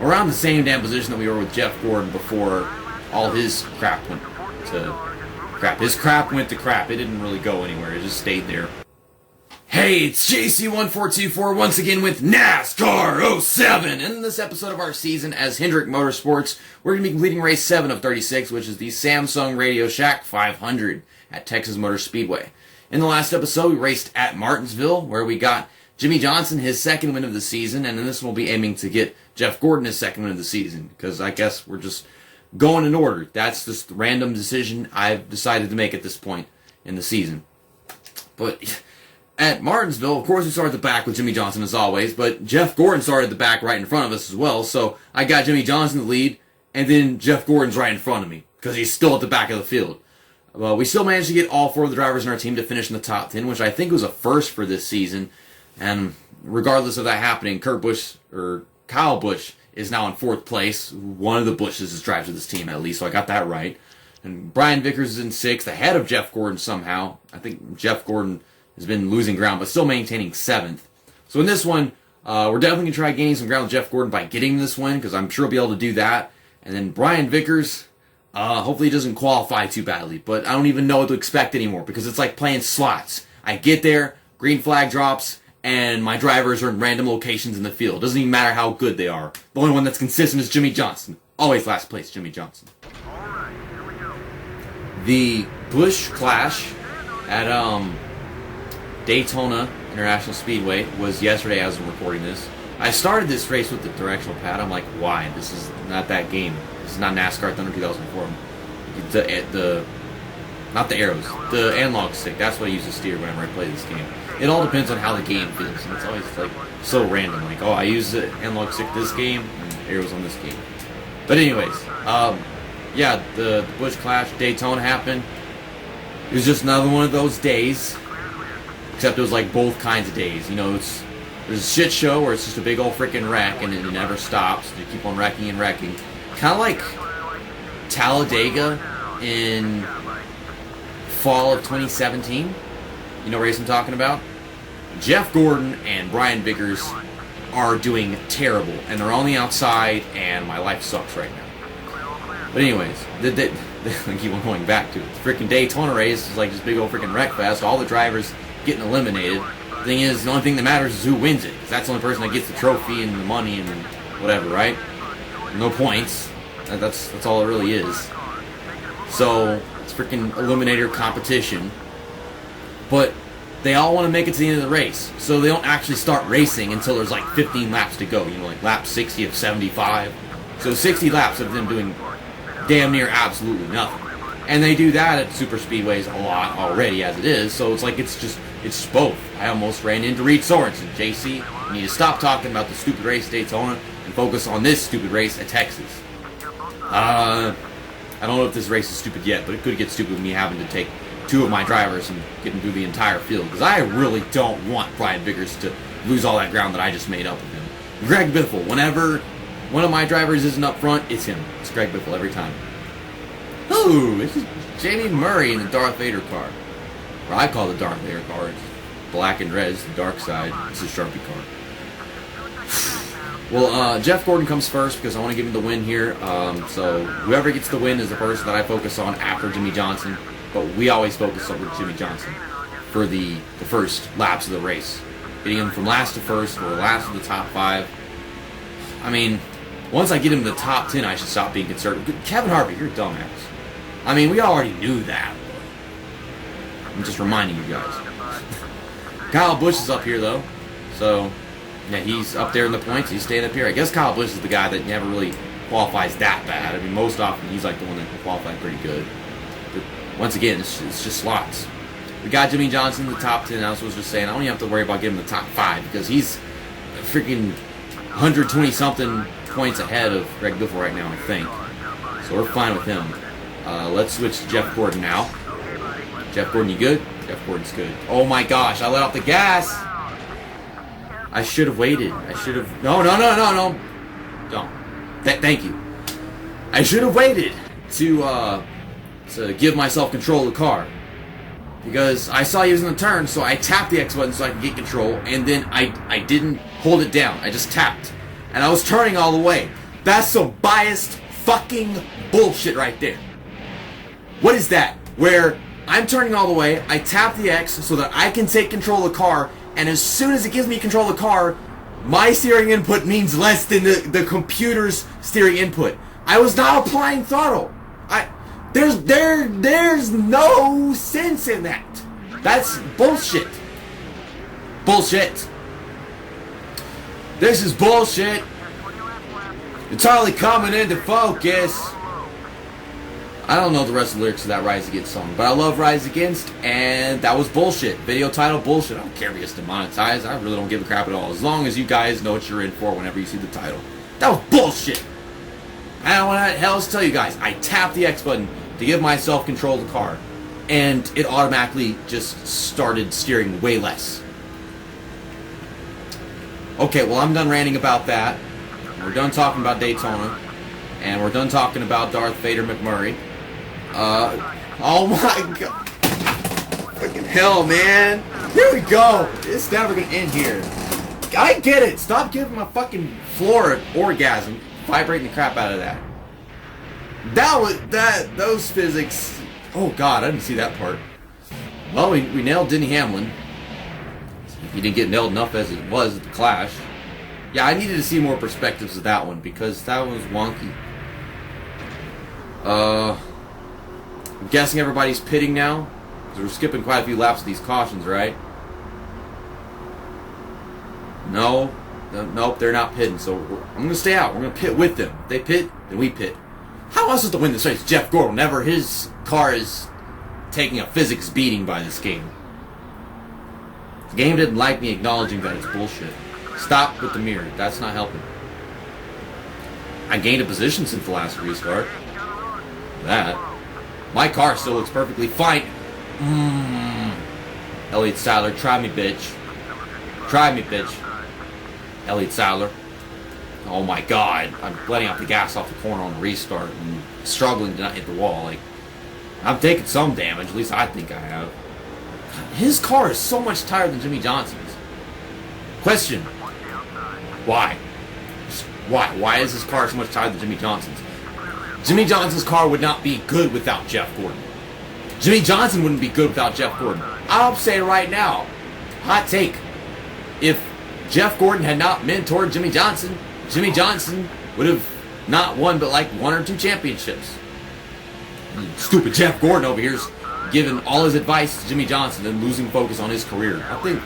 around the same damn position that we were with Jeff Gordon before all his crap went to crap. His crap went to crap. It didn't really go anywhere. It just stayed there. Hey, it's JC1424 once again with NASCAR 07. In this episode of our season as Hendrick Motorsports, we're going to be completing race 7 of 36, which is the Samsung Radio Shack 500 at Texas Motor Speedway. In the last episode, we raced at Martinsville, where we got Jimmie Johnson his second win of the season, and in this one we'll be aiming to get Jeff Gordon his second win of the season, because I guess we're just going in order. That's just a random decision I've decided to make at this point in the season. But at Martinsville, of course, we started at the back with Jimmie Johnson as always, but Jeff Gordon started at the back right in front of us as well, so I got Jimmie Johnson the lead, and then Jeff Gordon's right in front of me, because he's still at the back of the field. We still managed to get all 4 of the drivers in our team to finish in the top 10, which I think was a first for this season, and regardless of that happening, Kyle Busch is now in 4th place. One of the Bushes is drives with this team at least, so I got that right. And Brian Vickers is in 6th, ahead of Jeff Gordon somehow. I think Jeff Gordon has been losing ground, but still maintaining 7th. So in this one, we're definitely going to try gaining some ground with Jeff Gordon by getting this win, because I'm sure he'll be able to do that. And then Brian Vickers, hopefully he doesn't qualify too badly, but I don't even know what to expect anymore, because it's like playing slots. I get there, green flag drops, and my drivers are in random locations in the field. Doesn't even matter how good they are. The only one that's consistent is Jimmie Johnson. Always last place, Jimmie Johnson. The Busch Clash at Daytona International Speedway was yesterday as I'm recording this. I started this race with the directional pad. I'm like, why? This is not that game. This is not NASCAR Thunder 2004. Not the arrows. The analog stick. That's what I use to steer whenever I play this game. It all depends on how the game feels, and it's always like so random. Like, oh, I use the analog stick this game, and arrows on this game. But anyways, yeah, the Busch Clash Daytona happened. It was just another one of those days, except it was like both kinds of days. You know, there's a shit show where it's just a big old freaking wreck, and it never stops. You keep on wrecking and wrecking. Kind of like Talladega in fall of 2017. You know what race I'm talking about? Jeff Gordon and Brian Vickers are doing terrible, and they're on the outside, and my life sucks right now. But anyways, I keep on going back to it. The freaking Daytona race is like this big old freaking wreck fest. All the drivers getting eliminated. The thing is, the only thing that matters is who wins it, because that's the only person that gets the trophy and the money and whatever, right? No points. That's all it really is. So it's freaking eliminator competition. But they all want to make it to the end of the race, so they don't actually start racing until there's like 15 laps to go, you know, like lap 60 of 75. So 60 laps of them doing damn near absolutely nothing. And they do that at super speedways a lot already as it is, so it's like it's just both. I almost ran into Reed Sorensen. JC, you need to stop talking about the stupid race at Daytona and focus on this stupid race at Texas. I don't know if this race is stupid yet, but it could get stupid with me having to take 2 of my drivers and getting through the entire field, because I really don't want Brian Vickers to lose all that ground that I just made up with him. Greg Biffle, whenever one of my drivers isn't up front, it's him. It's Greg Biffle every time. Ooh, this is Jamie Murray in the Darth Vader car. Or I call the Darth Vader car. It's black and red. It's the dark side. It's a Sharpie car. Well, Jeff Gordon comes first because I want to give him the win here. So whoever gets the win is the person that I focus on after Jimmie Johnson. But we always focus on Jimmie Johnson for the first laps of the race. Getting him from last to first or last to the top 5. I mean, once I get him to the top 10, I should stop being conservative. Kevin Harvick, you're a dumbass. I mean, we already knew that. I'm just reminding you guys. Kyle Busch is up here, though. So, yeah, he's up there in the points. He's staying up here. I guess Kyle Busch is the guy that never really qualifies that bad. I mean, most often he's like the one that can qualify pretty good. But once again, it's just slots. We got Jimmie Johnson in the top 10. I was just saying, I don't even have to worry about getting him the top 5 because he's freaking 120-something points ahead of Greg Biffle right now, I think. So we're fine with him. Let's switch to Jeff Gordon now. Jeff Gordon, you good? Jeff Gordon's good. Oh my gosh, I let off the gas! I should have waited. I should have... No. Don't. Thank you. I should have waited to give myself control of the car. Because I saw he was in the turn, so I tapped the X button so I could get control, and then I didn't hold it down. I just tapped. And I was turning all the way. That's some biased fucking bullshit right there. What is that? Where I'm turning all the way, I tap the X so that I can take control of the car, and as soon as it gives me control of the car, my steering input means less than the computer's steering input. I was not applying throttle. There's no sense in that. That's bullshit. Bullshit. This is bullshit. It's hardly coming into focus. I don't know the rest of the lyrics of that Rise Against song, but I love Rise Against, and that was bullshit. Video title bullshit. I don't care if it's demonetized. I really don't give a crap at all. As long as you guys know what you're in for whenever you see the title. That was bullshit. I don't want to else tell you guys. I tapped the X button to give myself control of the car, and it automatically just started steering way less. Okay, well, I'm done ranting about that. We're done talking about Daytona, and we're done talking about Darth Vader McMurray. Oh my god. Fucking hell, man. Here we go. It's never gonna end here. I get it. Stop giving my fucking floor an orgasm. Vibrating the crap out of that. Those physics. Oh god, I didn't see that part. Well, we nailed Denny Hamlin. He didn't get nailed enough as it was at the Clash. Yeah, I needed to see more perspectives of that one because that was wonky. I'm guessing everybody's pitting now because we're skipping quite a few laps of these cautions, right? No, nope, they're not pitting. So I'm gonna stay out. We're gonna pit with them. If they pit, then we pit. How else is to win this race? Jeff Gordon. Whenever his car is taking a physics beating by this game. The game didn't like me acknowledging that it's bullshit. Stop with the mirror. That's not helping. I gained a position since the last restart. That. My car still looks perfectly fine. Elliott Sadler, try me, bitch. Try me, bitch. Elliott Sadler. Oh my god. I'm letting out the gas off the corner on the restart and struggling to not hit the wall. Like, I'm taking some damage. At least I think I have. His car is so much tighter than Jimmy Johnson's. Question. Why? Why? Why is his car so much tighter than Jimmy Johnson's? Jimmy Johnson's car would not be good without Jeff Gordon. Jimmy Johnson wouldn't be good without Jeff Gordon. I'll say it right now. Hot take. If Jeff Gordon had not mentored Jimmy Johnson would have not won but like 1 or 2 championships. Stupid Jeff Gordon over here's giving all his advice to Jimmy Johnson and losing focus on his career. I think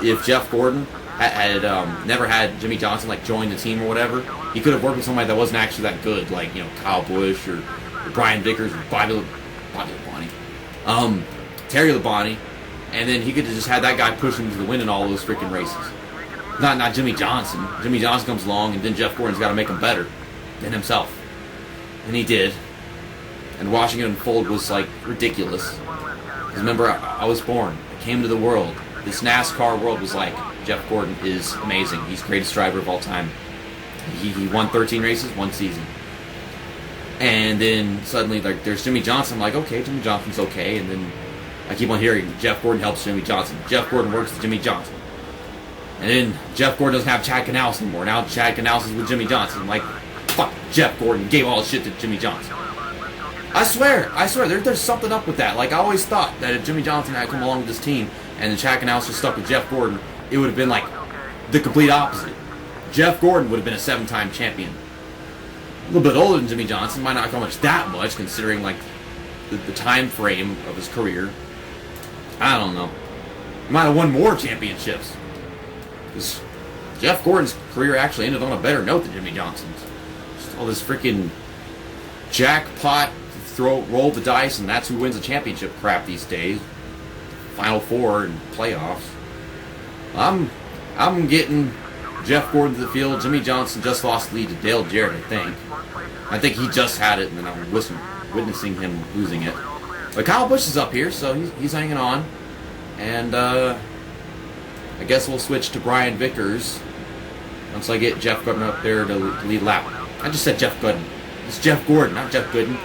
if Jeff Gordon had never had Jimmy Johnson like join the team or whatever, he could have worked with somebody that wasn't actually that good, like, you know, Kyle Busch or Brian Vickers or Bobby Labonte, Terry Labonte, and then he could have just had that guy push him to the win in all those freaking races. Not Jimmy Johnson. Jimmy Johnson comes along and then Jeff Gordon's got to make him better than himself, and he did. And watching it unfold was like ridiculous. Because remember, I was born. I came to the world. This NASCAR world was like, Jeff Gordon is amazing. He's the greatest driver of all time. He won 13 races, 1 season. And then suddenly, like, there's Jimmy Johnson. I'm like, okay, Jimmy Johnson's okay. And then I keep on hearing Jeff Gordon helps Jimmy Johnson. Jeff Gordon works with Jimmy Johnson. And then Jeff Gordon doesn't have Chad Canales anymore. Now Chad Canales is with Jimmy Johnson. I'm like, fuck, Jeff Gordon gave all his shit to Jimmy Johnson. I swear, there's something up with that. Like, I always thought that if Jimmy Johnson had come along with this team and Chad Canales was stuck with Jeff Gordon, it would have been like the complete opposite. Jeff Gordon would have been a 7-time champion. A little bit older than Jimmy Johnson, might not accomplish that much considering like the time frame of his career. I don't know. He might have won more championships. Because Jeff Gordon's career actually ended on a better note than Jimmy Johnson's. Just all this freaking jackpot, roll the dice, and that's who wins the championship crap these days. Final Four and playoffs. I'm getting Jeff Gordon to the field. Jimmy Johnson just lost the lead to Dale Jarrett, I think. I think he just had it, and then I'm witnessing him losing it. But Kyle Busch is up here, so he's hanging on. And I guess we'll switch to Brian Vickers once I get Jeff Gordon up there to lead lap. I just said Jeff Gordon. It's Jeff Gordon, not Jeff Gooden.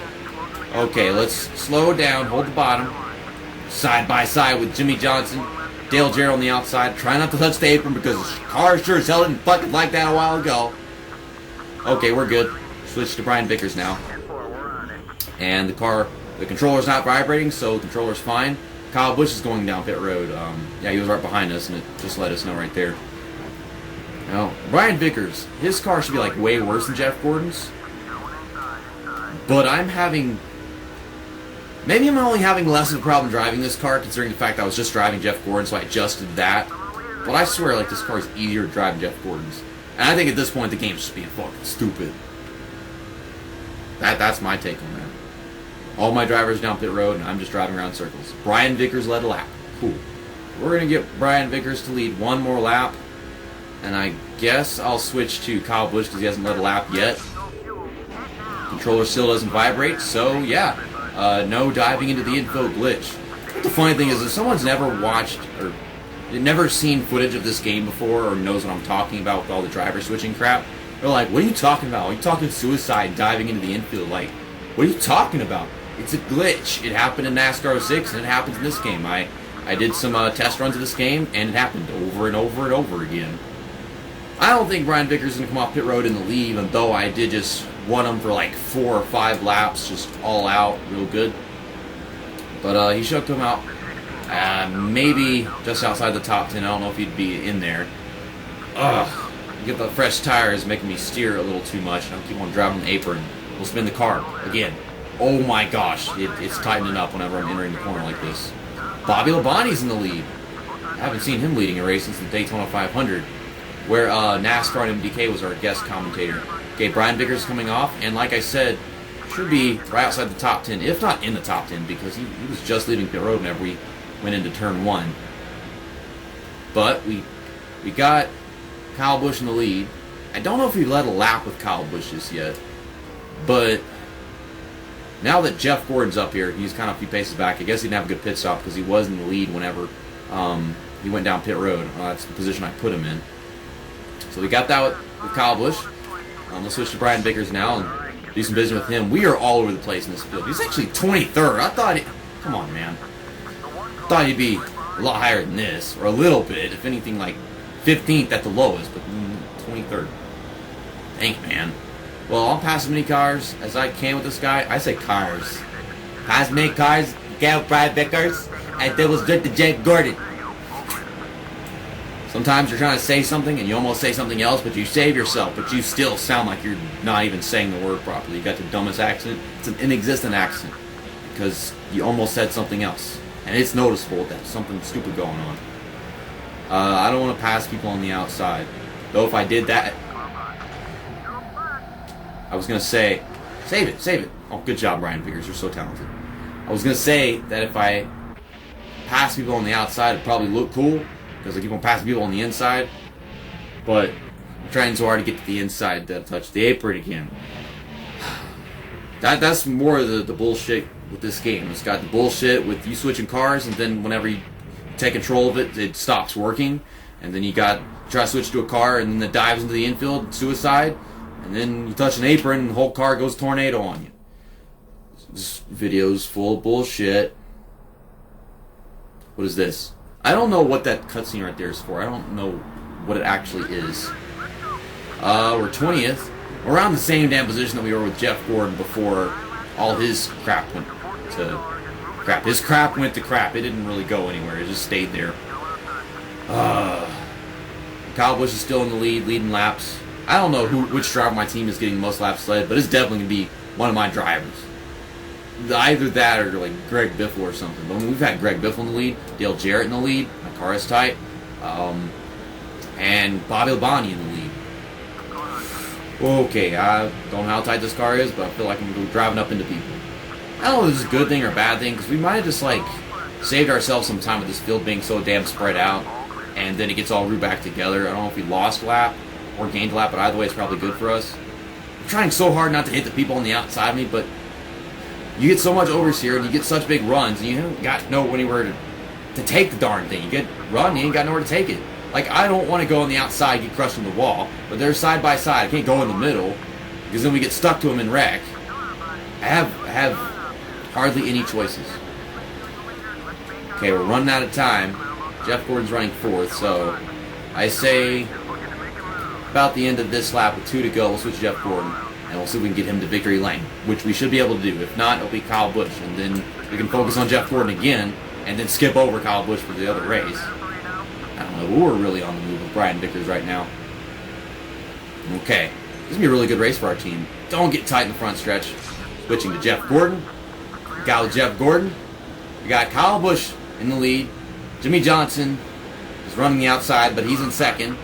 Okay, let's slow down, hold the bottom. Side by side with Jimmy Johnson. Dale Jarrett on the outside. Try not to touch the apron because the car sure as hell didn't fucking like that a while ago. Okay, we're good. Switch to Brian Vickers now. And the controller's not vibrating, so the controller's fine. Kyle Busch is going down pit road. Yeah, he was right behind us, and it just let us know right there. Now, Brian Vickers, his car should be like way worse than Jeff Gordon's. But maybe I'm only having less of a problem driving this car, considering the fact that I was just driving Jeff Gordon, so I adjusted that. But I swear, like, this car is easier to drive than Jeff Gordon's. And I think at this point, the game's just being fucking stupid. That's my take on that. All my drivers down pit road, and I'm just driving around circles. Brian Vickers led a lap. Cool. We're going to get Brian Vickers to lead one more lap. And I guess I'll switch to Kyle Busch because he hasn't led a lap yet. Controller still doesn't vibrate, so yeah. No diving into the infield glitch. The funny thing is, if someone's never watched or never seen footage of this game before or knows what I'm talking about with all the driver switching crap, they're like, what are you talking about? Are you talking suicide diving into the infield? Like, what are you talking about? It's a glitch. It happened in NASCAR 06 and it happens in this game. I did some test runs of this game and it happened over and over and over again. I don't think Brian Vickers is going to come off pit road in the lead, even though I did just won him for like 4 or 5 laps, just all out, real good. But he should come out maybe just outside the top 10. I don't know if he'd be in there. Ugh. Get the fresh tires making me steer a little too much. I'll keep on driving the apron. We'll spin the car again. Oh my gosh, it's tightening up whenever I'm entering the corner like this. Bobby Labonte's in the lead. I haven't seen him leading a race since the Daytona 500, where NASCAR and MDK was our guest commentator. Okay, Brian Vickers coming off, and like I said, should be right outside the top 10, if not in the top 10, because he was just leaving pit road whenever we went into turn 1. But we got Kyle Busch in the lead. I don't know if we led a lap with Kyle Busch just yet, but now that Jeff Gordon's up here, he's kind of a few paces back. I guess he didn't have a good pit stop because he was in the lead whenever he went down pit road. That's the position I put him in. So we got that with Kyle Busch. Let's switch to Brian Vickers now and do some business with him. We are all over the place in this field. He's actually 23rd. I thought come on, man. I thought he'd be a lot higher than this, or a little bit, if anything, like 15th at the lowest, but 23rd. Dang it, man. Well, I'll pass as many cars as I can with this guy. I say cars. Pass as many cars, get with Brian Vickers, and that was good to Jeff Gordon. Sometimes you're trying to say something and you almost say something else, but you save yourself, but you still sound like you're not even saying the word properly. You got the dumbest accent. It's an inexistent accent because you almost said something else. And it's noticeable that something stupid going on. I don't want to pass people on the outside. Though if I did that, I was going to say, save it. Oh, good job, Brian Vickers. You're so talented. I was going to say that if I pass people on the outside, it'd probably look cool, because I keep on passing people on the inside. But I'm trying so hard to get to the inside to touch the apron again. That's more of the bullshit with this game. It's got the bullshit with you switching cars, and then whenever you take control of it, it stops working. And then you got try to switch to a car, and then it dives into the infield, suicide. And then you touch an apron, and the whole car goes tornado on you. This video's full of bullshit. What is this? I don't know what that cutscene right there is for. I don't know what it actually is. We're 20th. We're around the same damn position that we were with Jeff Gordon before all his crap went to crap. His crap went to crap. It didn't really go anywhere. It just stayed there. Kyle Busch is still in the lead, leading laps. I don't know which driver on my team is getting the most laps led, but it's definitely going to be one of my drivers. Either that or like Greg Biffle or something. But we've had Greg Biffle in the lead, Dale Jarrett in the lead, my car is tight, and Bobby Labonte in the lead. Okay, I don't know how tight this car is, but I feel like I'm going to be driving up into people. I don't know if this is a good thing or a bad thing, because we might have just like saved ourselves some time with this field being so damn spread out, and then it gets all root back together. I don't know if we lost a lap or gained a lap, but either way it's probably good for us. I'm trying so hard not to hit the people on the outside of me, but you get so much oversteer and you get such big runs, and you haven't got anywhere to take the darn thing. You get run, you ain't got nowhere to take it. Like, I don't want to go on the outside, get crushed in the wall, but they're side by side. I can't go in the middle, because then we get stuck to them and wreck. I have hardly any choices. Okay, we're running out of time. Jeff Gordon's running 4th, so I say about the end of this lap with 2 to go. We'll switch Jeff Gordon, and we'll see if we can get him to victory lane, which we should be able to do. If not, it'll be Kyle Busch, and then we can focus on Jeff Gordon again, and then skip over Kyle Busch for the other race. I don't know, we're really on the move with Brian Vickers right now. Okay, this is going to be a really good race for our team. Don't get tight in the front stretch. Switching to Jeff Gordon. Got with Jeff Gordon. We got Kyle Busch in the lead. Jimmy Johnson is running the outside, but he's in second.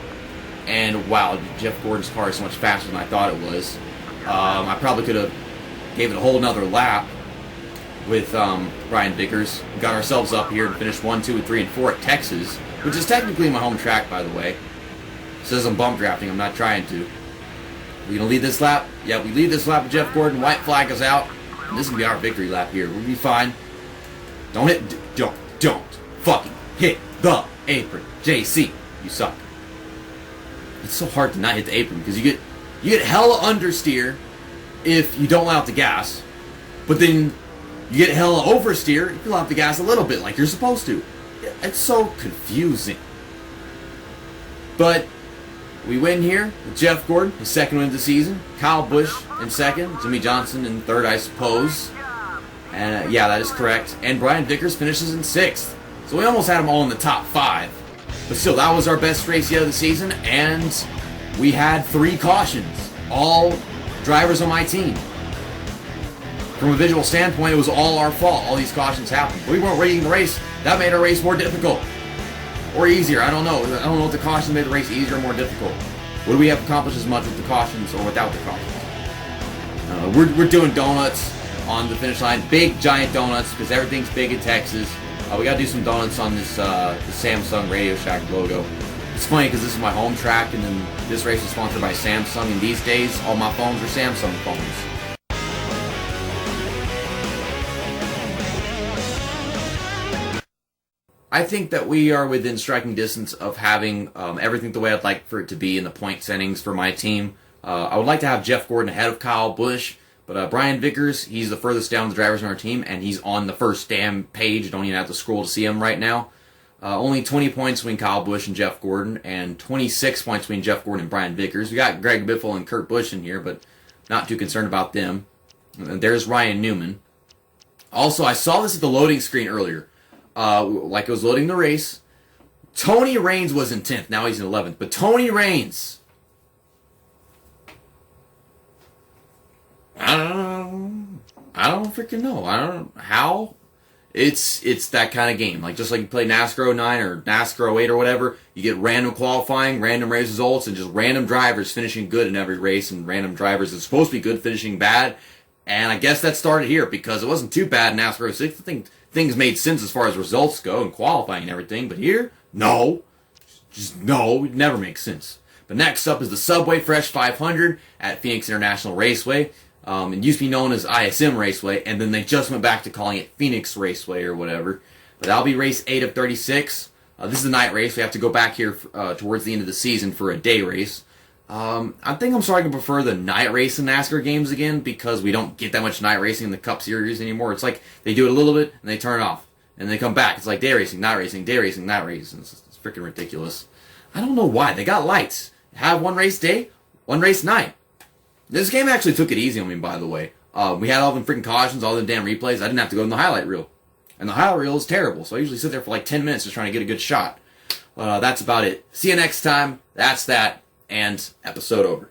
And wow, Jeff Gordon's car is so much faster than I thought it was. I probably could have gave it a whole nother lap with Brian Vickers. We got ourselves up here and finished 1, 2, 3, and 4 at Texas, which is technically my home track, by the way. It says I'm bump drafting. I'm not trying to. We gonna lead this lap? Yeah, we lead this lap with Jeff Gordon. White flag is out. And this is gonna be our victory lap here. We'll be fine. Don't fucking hit the apron. JC, you suck. It's so hard to not hit the apron because you get hella understeer if you don't let out the gas, but then you get hella oversteer if you let out the gas a little bit like you're supposed to. It's so confusing. But we win here with Jeff Gordon, his second win of the season. Kyle Busch in second. Jimmy Johnson in third, I suppose. And yeah, that is correct. And Brian Vickers finishes in sixth. So we almost had them all in the top 5. But still, that was our best race yet of the season. And we had 3 cautions. All drivers on my team. From a visual standpoint, it was all our fault. All these cautions happened. We weren't racing the race. That made our race more difficult. Or easier, I don't know. I don't know if the cautions made the race easier or more difficult. Would we have accomplished as much with the cautions or without the cautions? We're doing donuts on the finish line. Big, giant donuts, because everything's big in Texas. We got to do some donuts on this the Samsung Radio Shack logo. It's funny because this is my home track, and then this race is sponsored by Samsung, and these days, all my phones are Samsung phones. I think that we are within striking distance of having everything the way I'd like for it to be in the point settings for my team. I would like to have Jeff Gordon ahead of Kyle Busch, but Brian Vickers, he's the furthest down the drivers on our team, and he's on the first damn page. Don't even have to scroll to see him right now. Only 20 points between Kyle Busch and Jeff Gordon, and 26 points between Jeff Gordon and Brian Vickers. We got Greg Biffle and Kurt Busch in here, but not too concerned about them. And there's Ryan Newman. Also, I saw this at the loading screen earlier. Like it was loading the race. Tony Raines was in 10th. Now he's in 11th. But Tony Raines, I don't freaking know. I don't know how. It's that kind of game. Like just like you play NASCAR 09 or NASCAR 08 or whatever, you get random qualifying, random race results, and just random drivers finishing good in every race, and random drivers that's supposed to be good finishing bad. And I guess that started here because it wasn't too bad in NASCAR 06. I think things made sense as far as results go and qualifying and everything. But here, no. Just no. It never makes sense. But next up is the Subway Fresh 500 at Phoenix International Raceway. It used to be known as ISM Raceway, and then they just went back to calling it Phoenix Raceway or whatever. But that'll be race 8 of 36. This is a night race. We have to go back here towards the end of the season for a day race. I think I'm starting to prefer the night race in NASCAR games again because we don't get that much night racing in the Cup Series anymore. It's like they do it a little bit and they turn it off. And they come back. It's like day racing, night racing, day racing, night racing. It's freaking ridiculous. I don't know why. They got lights. Have one race day, one race night. This game actually took it easy on me, by the way. We had all them freaking cautions, all the damn replays. I didn't have to go in the highlight reel. And the highlight reel is terrible, so I usually sit there for like 10 minutes just trying to get a good shot. That's about it. See you next time. That's that. And episode over.